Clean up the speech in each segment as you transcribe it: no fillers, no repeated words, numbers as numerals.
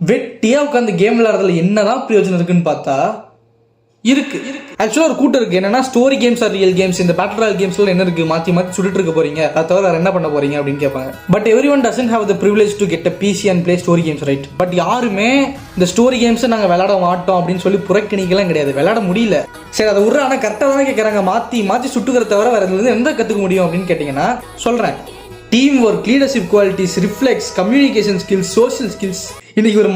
வெட்டியா உட்காந்து கேம் விளையாடுறதுல என்னதான் பிரயோஜனம் இருக்குன்னு பார்த்தா இருக்கு. ஆக்சுவலா ஒரு கூட்டம் இருக்கு, என்னன்னா story games or real games, இந்த பேட்டில் ராயல் கேம்ஸ்ல என்ன இருக்கு, மாத்தி மாத்தி சுட்டுட்டு இருக்க போறீங்க, அதை தவிர வேற என்ன பண்ண போறீங்க அப்படின்னு கேட்பாங்க. But everyone doesn't have the privilege to get a PC and play story games, right? But யாருமே இந்த ஸ்டோரி கேம்ஸ் நாங்க விளையாட மாட்டோம் அப்படின்னு சொல்லி புறக்கணிக்கலாம் கிடையாது. விளையாட முடியல, சரி அதை விட்ற, ஆனா கரெக்டாக தானே கேட்கறாங்க. மாத்தி மாத்தி சுட்டுக்கிறத தவிர வேற இதுல எந்த கத்துக்க முடியும் அப்படின்னு கேட்டீங்கன்னா சொல்றேன். Team work, leadership qualities, reflex, communication skills, social skills. இன்னைக்கு ஒரு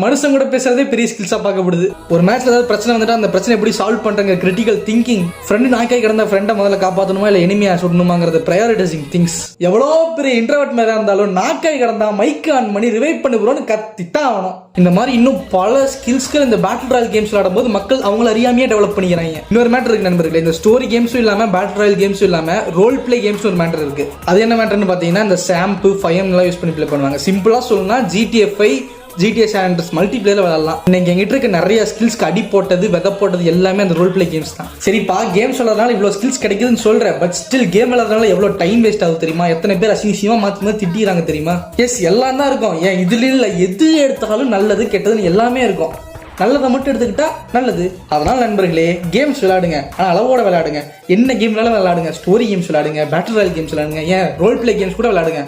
மனுஷன் கூட பேசுறதே பெரிய ஸ்கில்ஸா பார்க்கப்படுது. ஒரு மேட்ச்ல ஏதாவது பிரச்சனை வந்துட்டா அந்த பிரச்சனை எப்படி சால்வ் பண்றாங்க, கிரிட்டிக்கல் திங்கிங், ஃப்ரெண்டு நாய்க்காய் கிடந்த ஃப்ரெண்டை முதல்ல காப்பாற்றணுமா இல்லை எனிமையா சுடணுமாங்கிறது, ப்ரையாரிட்டைசிங் திங்ஸ். எவ்வளோ பெரிய இன்ட்ரோவர்ட் மேல இருந்தாலும் நாய்க்காய் கிடந்தா மைக் ஆன் பண்ணி ரிவைவ் பண்ணுறோன்னு கத்தித்தான் ஆகணும். இந்த மாதிரி இன்னும் பல ஸ்கில்ஸ்கள் இந்த பேட்டில் ராயல் கேம்ஸ் விளையாடும்போது மக்கள் அவங்கள அறியாமையே டெவலப் பண்ணிக்கிறாங்க. இன்னொரு மேட்டர் இருக்கு நண்பர்களே, இந்த ஸ்டோரி கேம்ஸும் இல்லாம பேட்டில் ராயல் கேம்ஸும் இல்லாம ரோல் பிளே கேம்ஸ் ஒரு மேட்டர் இருக்கு. அது என்ன மேட்டர்னு பாத்தீங்கன்னா இந்த சாம்பு ஃபயம் எல்லாம் யூஸ் பண்ணி பிளே பண்ணுவாங்க. சிம்பிளா சொல்லணும்னா GTA 5 GTA San Andreas மல்டிபிளேயர்ல விளையாடலாம். இன்னைக்கு எங்கிட்ட இருக்க நிறைய ஸ்கில்ஸ்க்கு அடி போட்டது, விதை போட்டது எல்லாமே அந்த ரோல் பிளே கேம்ஸ் தான். சரிப்பா, கேம்ஸ் விளையாடுறதுனால இவ்வளோ ஸ்கில்ஸ் கிடைக்குதுன்னு சொல்றேன், பட் ஸ்டில் கேம் விளையாடுறதுனால எவ்வளோ டைம் வேஸ்ட் ஆகுது தெரியுமா? எத்தனை பேர் அசிங்கமா மாற்றி திட்டிறாங்க தெரியுமா? எஸ், எல்லாம் தான் இருக்கும். ஏன் இதுல இல்லை, எது எடுத்தாலும் நல்லது கெட்டதுன்னு எல்லாமே இருக்கும். நல்லதை மட்டும் எடுத்துக்கிட்டா நல்லது. அதனால நண்பர்களே, கேம்ஸ் விளையாடுங்க, ஆனால் அளவோட விளையாடுங்க. என்ன கேம் விளையாடுங்க, ஸ்டோரி கேம்ஸ் விளையாடுங்க, பேட்டில் ராயல் கேம்ஸ் விளையாடுங்க, ஏன் ரோல் பிளே கேம்ஸ் கூட விளையாடுங்க.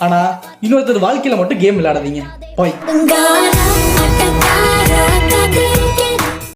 ஆனா இன்னொருத்தர் வாழ்க்கையில மட்டும் கேம் விளையாடாதீங்க. பாய்.